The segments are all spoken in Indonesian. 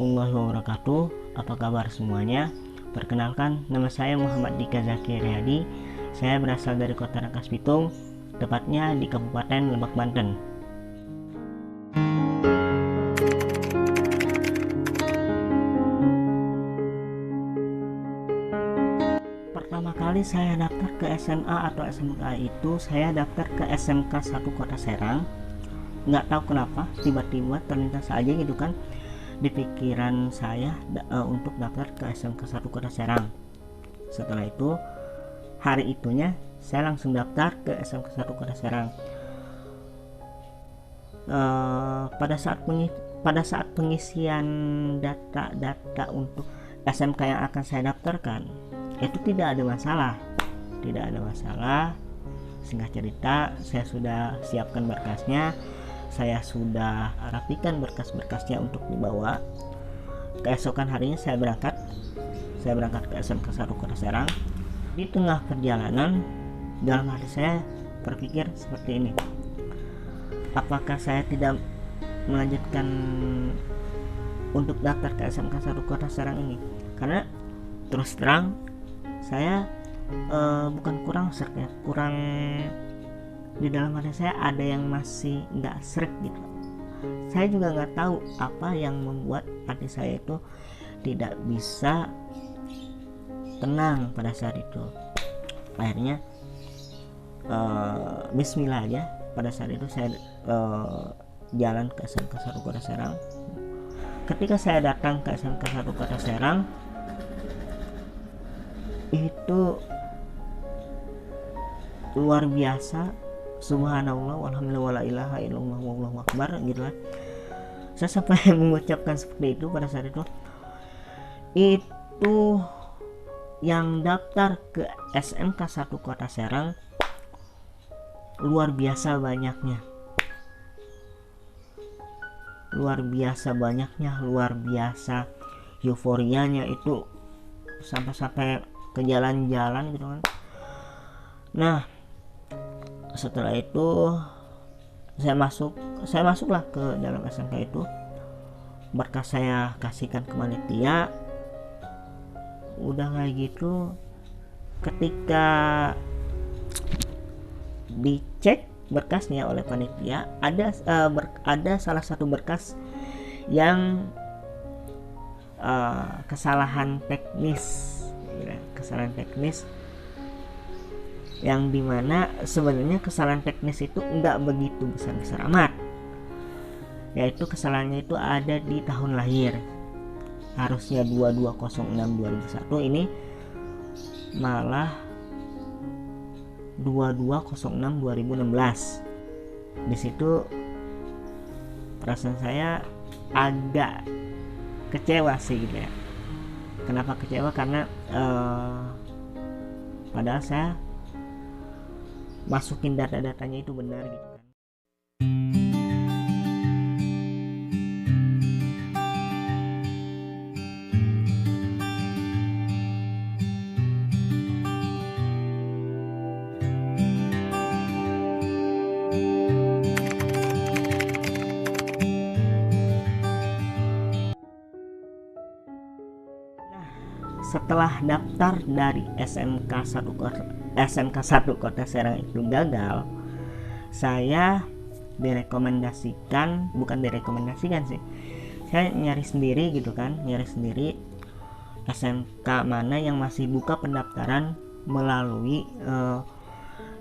warahmatullahi wabarakatuh. Apa kabar semuanya? Perkenalkan, nama saya Muhammad Dika Zaki Riyadi. Saya berasal dari Kota Rangkas Bitung, tepatnya di Kabupaten Lebak, Banten. Pertama kali saya daftar ke SMA atau SMK itu, saya daftar ke SMK 1 Kota Serang. Nggak tahu kenapa, tiba-tiba terlintas aja gitu kan di pikiran saya untuk daftar ke SMK 1 Kota Serang. Setelah itu, hari itunya saya langsung daftar ke SMK 1 Kota Serang. Pada saat pengisian data untuk SMK yang akan saya daftarkan, itu tidak ada masalah. Singkat cerita, saya sudah siapkan berkasnya, saya sudah rapikan berkas-berkasnya untuk dibawa. Keesokan harinya saya berangkat ke SMK 1 Kota Serang. Di tengah perjalanan, dalam hati saya berpikir seperti ini, apakah saya tidak melanjutkan untuk daftar ke SMK 1 Kota Serang ini? Karena terus terang saya bukan kurang srek ya, kurang di dalam hati saya ada yang masih nggak srek gitu. Saya juga nggak tahu apa yang membuat hati saya itu tidak bisa tenang pada saat itu. Akhirnya bismillah aja, pada saat itu saya jalan ke SMK 1 Kota Serang. Ketika saya datang ke SMK 1 Kota Serang, itu luar biasa, subhanallah, walhamdulillah, wala ilaha illallah, wallahu akbar gitu lah. Saya sampai mengucapkan seperti itu pada saat itu. Itu yang daftar ke SMK 1 Kota Serang luar biasa banyaknya, luar biasa euforianya itu, sampai ke jalan-jalan gitu kan. Nah, setelah itu saya masuklah ke dalam SMK itu. Berkas saya kasihkan ke panitia. Udah kayak gitu, ketika dicek berkasnya oleh panitia, ada salah satu berkas yang kesalahan teknis yang dimana sebenarnya kesalahan teknis itu enggak begitu besar amat, yaitu kesalahannya itu ada di tahun lahir. Harusnya 2206-2001, ini malah 2206-2016. Di situ perasaan saya agak kecewa sih gitu ya. Kenapa kecewa? Karena padahal saya masukin data-datanya itu benar gitu kan. Setelah daftar dari SMK 1 Kota Serang itu gagal, saya saya nyari sendiri gitu kan, SMK mana yang masih buka pendaftaran melalui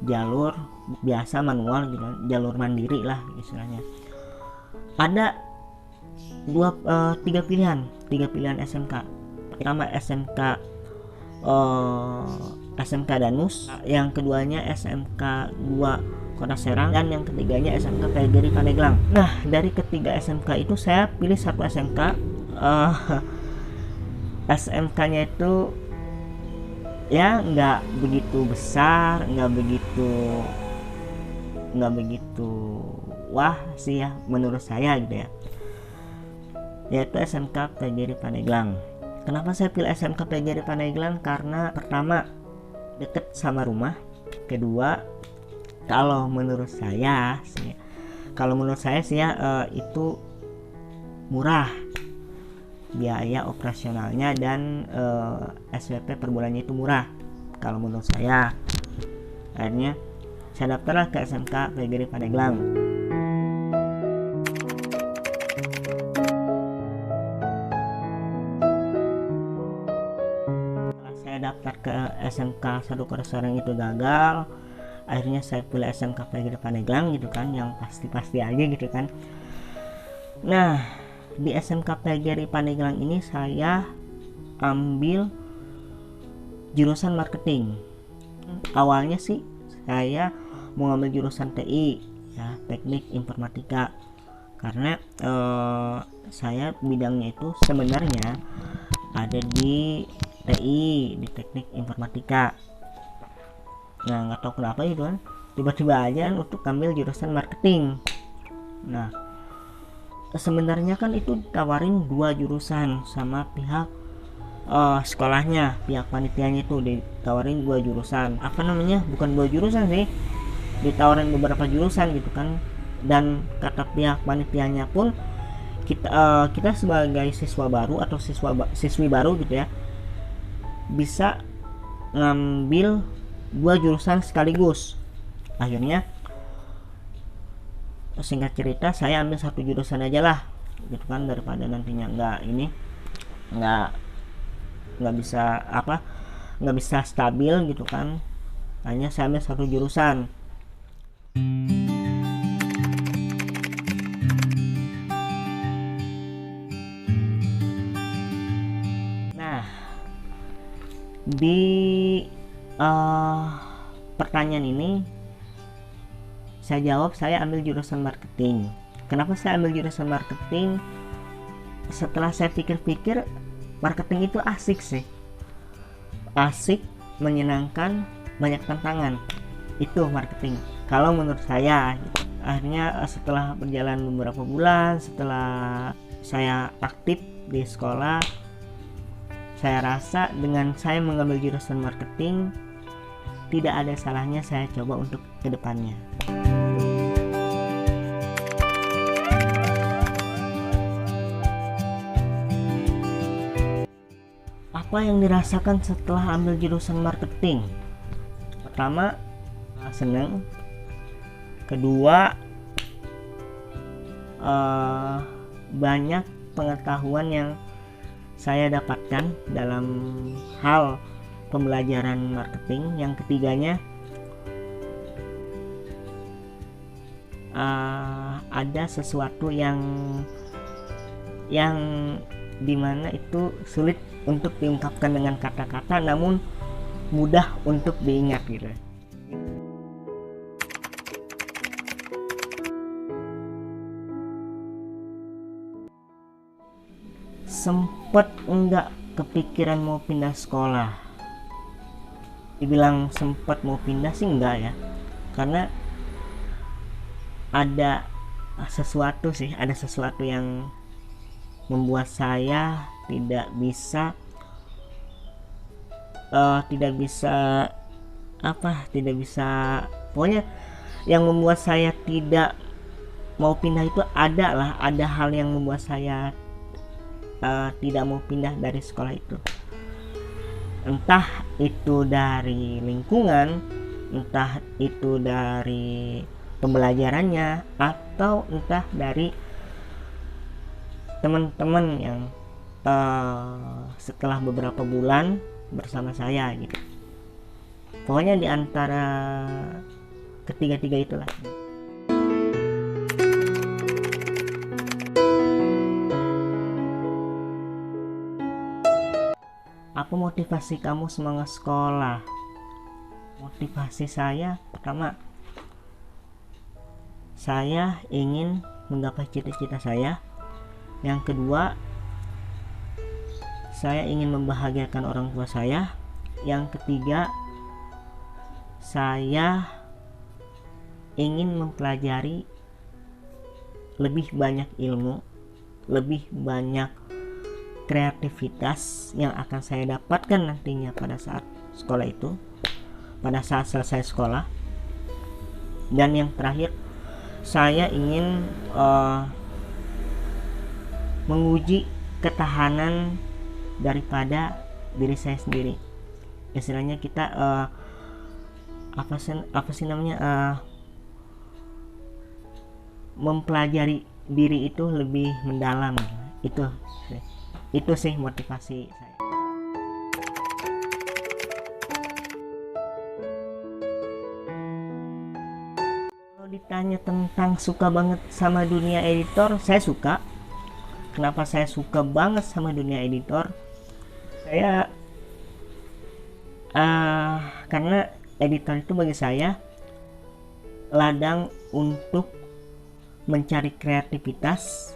jalur biasa manual gitu, jalur mandiri lah istilahnya. Ada tiga pilihan SMK. Pertama SMK Danus, yang keduanya SMK 2 Kota Serang, dan yang ketiganya SMK Pegeri Pandeglang. Nah, dari ketiga SMK itu saya pilih satu SMK. SMK-nya itu ya nggak begitu besar, nggak begitu wah sih ya menurut saya gitu ya, yaitu SMK Pegeri Pandeglang. Kenapa saya pilih SMK Pegeri Pandeglang? Karena pertama deket sama rumah, kedua kalau menurut saya sih ya, itu murah biaya operasionalnya dan SPP per bulannya itu murah kalau menurut saya. Akhirnya saya daftarlah ke SMK PGRI Pandeglang. Setelah saya daftar ke SMK Sadu Soreng itu gagal, akhirnya saya pilih SMK PGRI Pandeglang gitu kan, yang pasti-pasti aja gitu kan. Nah, di SMK PGRI Pandeglang ini saya ambil jurusan marketing. Awalnya sih saya mau ngambil jurusan TI ya, teknik informatika, karena saya bidangnya itu sebenarnya ada di TI, di teknik informatika. Nah, nggak tahu kenapa itu kan tiba-tiba aja untuk ambil jurusan marketing. Nah, sebenarnya kan itu ditawarin 2 jurusan sama pihak sekolahnya, pihak panitianya itu ditawarin 2 jurusan. Apa namanya, bukan 2 jurusan sih, ditawarin beberapa jurusan gitu kan. Dan kata pihak panitianya pun kita sebagai siswa baru atau siswi baru gitu ya, bisa ngambil 2 jurusan sekaligus. Akhirnya singkat cerita saya ambil 1 jurusan aja lah gitu kan, daripada nantinya nggak bisa stabil gitu kan. Hanya saya ambil 1 jurusan. Nah, di pertanyaan ini saya jawab saya ambil jurusan marketing. Kenapa saya ambil jurusan marketing? Setelah saya pikir-pikir, marketing itu asik sih, asik, menyenangkan, banyak tantangan. Itu marketing kalau menurut saya gitu. Akhirnya setelah berjalan beberapa bulan, setelah saya aktif di sekolah, saya rasa dengan saya mengambil jurusan marketing tidak ada salahnya saya coba untuk kedepannya. Apa yang dirasakan setelah ambil jurusan marketing? Pertama, seneng. Kedua, banyak pengetahuan yang saya dapatkan dalam hal pembelajaran marketing. Yang ketiganya, ada sesuatu yang dimana itu sulit untuk diungkapkan dengan kata-kata, namun mudah untuk diingat gitu. Sempet enggak kepikiran mau pindah sekolah. Dibilang sempet mau pindah sih enggak ya, karena ada sesuatu yang membuat saya tidak bisa pokoknya yang membuat saya tidak mau pindah itu ada hal yang membuat saya tidak mau pindah dari sekolah itu. Entah itu dari lingkungan, entah itu dari pembelajarannya, atau entah dari teman-teman yang setelah beberapa bulan bersama saya gitu. Pokoknya di antara ketiga-tiga itulah. Apa motivasi kamu semangat sekolah? Motivasi saya, pertama, saya ingin menggapai cita-cita saya. Yang kedua, saya ingin membahagiakan orang tua saya. Yang ketiga, saya ingin mempelajari lebih banyak ilmu, lebih banyak kreativitas yang akan saya dapatkan nantinya pada saat sekolah itu, pada saat selesai sekolah. Dan yang terakhir, saya ingin menguji ketahanan daripada diri saya sendiri. Istilahnya kita apa sih namanya, mempelajari diri itu lebih mendalam. Itu sih motivasi saya. Kalau ditanya tentang suka banget sama dunia editor, saya suka. Kenapa saya suka banget sama dunia editor? Saya karena editor itu bagi saya ladang untuk mencari kreativitas,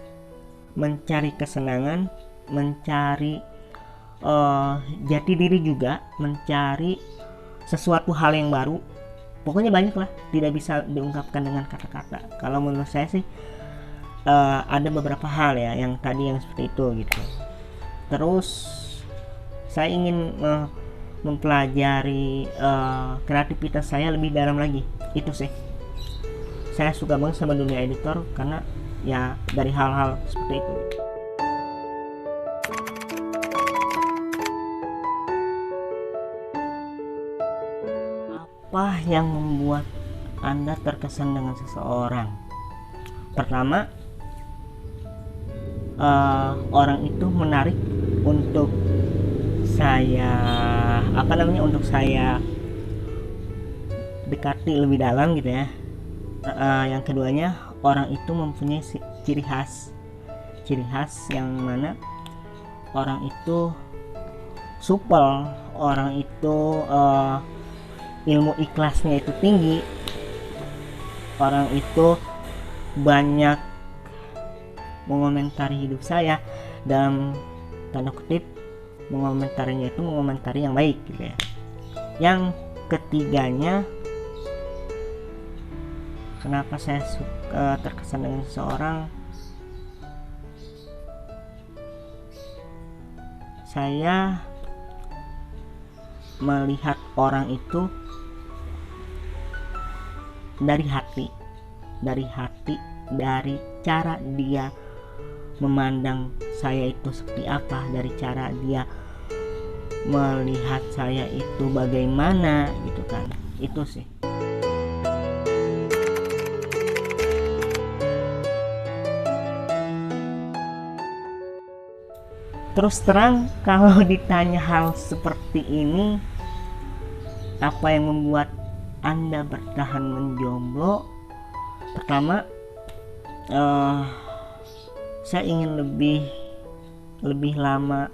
mencari kesenangan, mencari jati diri juga, mencari sesuatu hal yang baru. Pokoknya banyak lah, tidak bisa diungkapkan dengan kata-kata. Kalau menurut saya sih ada beberapa hal ya yang tadi yang seperti itu gitu. Terus saya ingin mempelajari kreativitas saya lebih dalam lagi. Itu sih, saya suka banget sama dunia editor karena ya dari hal-hal seperti itu. Apa yang membuat Anda terkesan dengan seseorang? Pertama, orang itu menarik untuk saya untuk saya dekati lebih dalam gitu ya. Yang keduanya, orang itu mempunyai ciri khas yang mana orang itu supel, orang itu ilmu ikhlasnya itu tinggi, orang itu banyak mengomentari hidup saya, dalam tanda kutip mengomentarinya itu mengomentari yang baik gitu ya. Yang ketiganya, kenapa saya suka terkesan dengan seseorang, saya melihat orang itu dari hati, dari cara dia memandang saya itu seperti apa, dari cara dia melihat saya itu bagaimana gitu kan. Itu sih. Terus terang, kalau ditanya hal seperti ini, apa yang membuat Anda bertahan menjomblo? Pertama, saya ingin lebih lama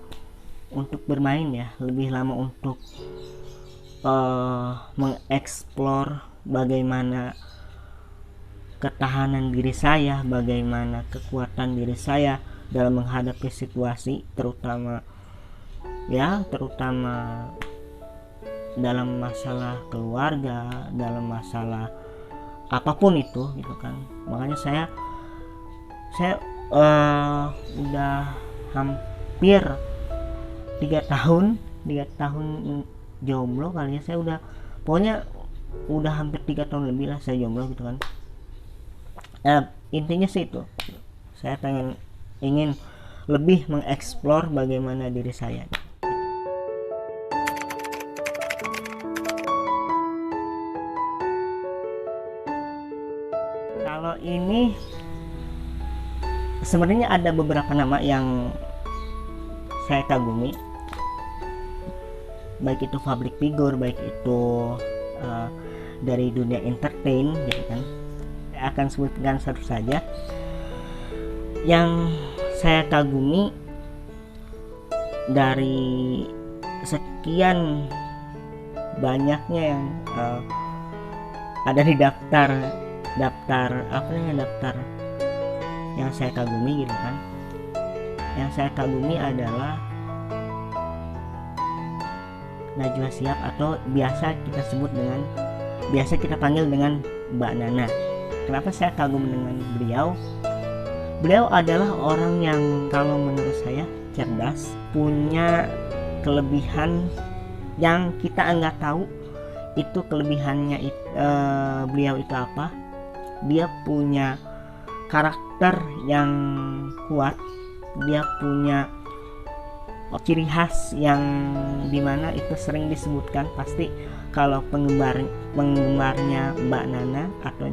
untuk bermain ya, lebih lama untuk mengeksplor bagaimana ketahanan diri saya, bagaimana kekuatan diri saya dalam menghadapi situasi, terutama dalam masalah keluarga, dalam masalah apapun itu gitu kan. Makanya saya udah hampir 3 tahun jomblo kali ya. Saya udah hampir 3 tahun lebih lah saya jomblo gitu kan. Intinya sih itu, saya ingin lebih mengeksplor bagaimana diri saya. Kalau ini sebenarnya ada beberapa nama yang saya kagumi, baik itu public figure, baik itu dari dunia entertain gitu kan. Saya akan sebutkan satu saja yang saya kagumi. Dari sekian banyaknya yang ada di daftar yang saya kagumi gitu kan. Yang saya kagumi adalah Najwa Shihab, atau biasa kita panggil dengan Mbak Nana. Kenapa saya kagum dengan beliau? Beliau adalah orang yang kalau menurut saya cerdas, punya kelebihan yang kita nggak tahu itu kelebihannya. Beliau itu apa? Dia punya karakter yang kuat, dia punya ciri khas yang dimana itu sering disebutkan, pasti kalau penggemarnya Mbak Nana atau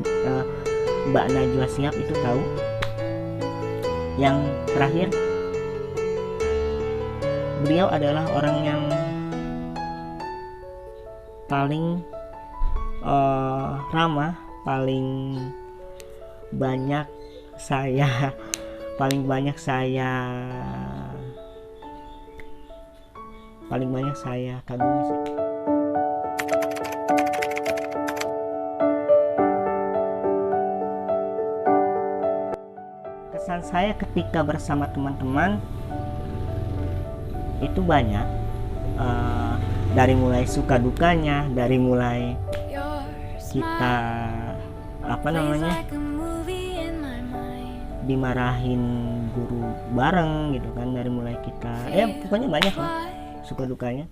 Mbak Najwa Shihab itu tahu. Yang terakhir, beliau adalah orang yang paling ramah, paling banyak saya kagumi sih. Kesan saya ketika bersama teman-teman itu banyak, dari mulai suka dukanya, dari mulai kita dimarahin guru bareng gitu kan, dari mulai kita pokoknya banyak lah suka dukanya.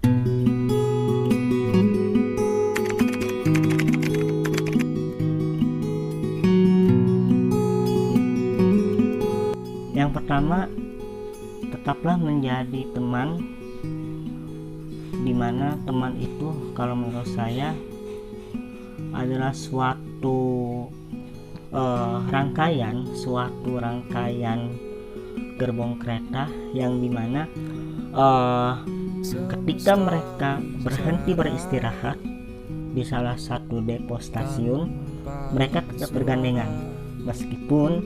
Yang pertama, tetaplah menjadi teman, dimana teman itu kalau menurut saya adalah suatu rangkaian gerbong kereta yang dimana ketika mereka berhenti beristirahat di salah satu depo stasiun, mereka tetap bergandengan meskipun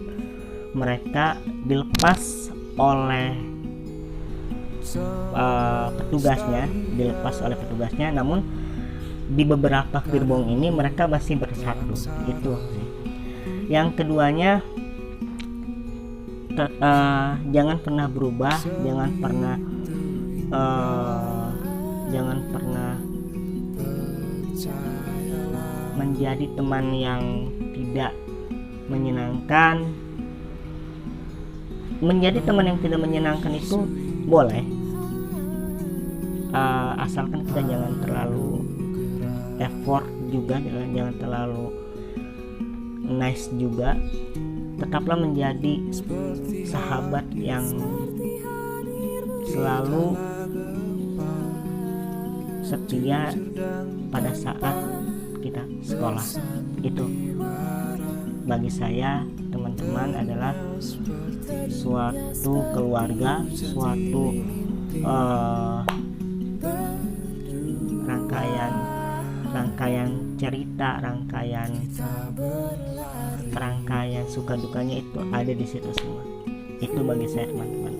mereka dilepas oleh petugasnya, namun di beberapa gerbong ini mereka masih bersatu. Itu sih. Yang keduanya, jangan pernah berubah, jangan pernah menjadi teman yang tidak menyenangkan. Menjadi teman yang tidak menyenangkan itu boleh, asalkan kita jangan terlalu effort juga, jangan terlalu nice juga. Tetaplah menjadi sahabat yang selalu setia pada saat kita sekolah. Itu bagi saya, teman-teman, adalah suatu keluarga, suatu rangkaian cerita, rangkaian suka dukanya itu ada di situ semua. Itu bagi saya, teman-teman.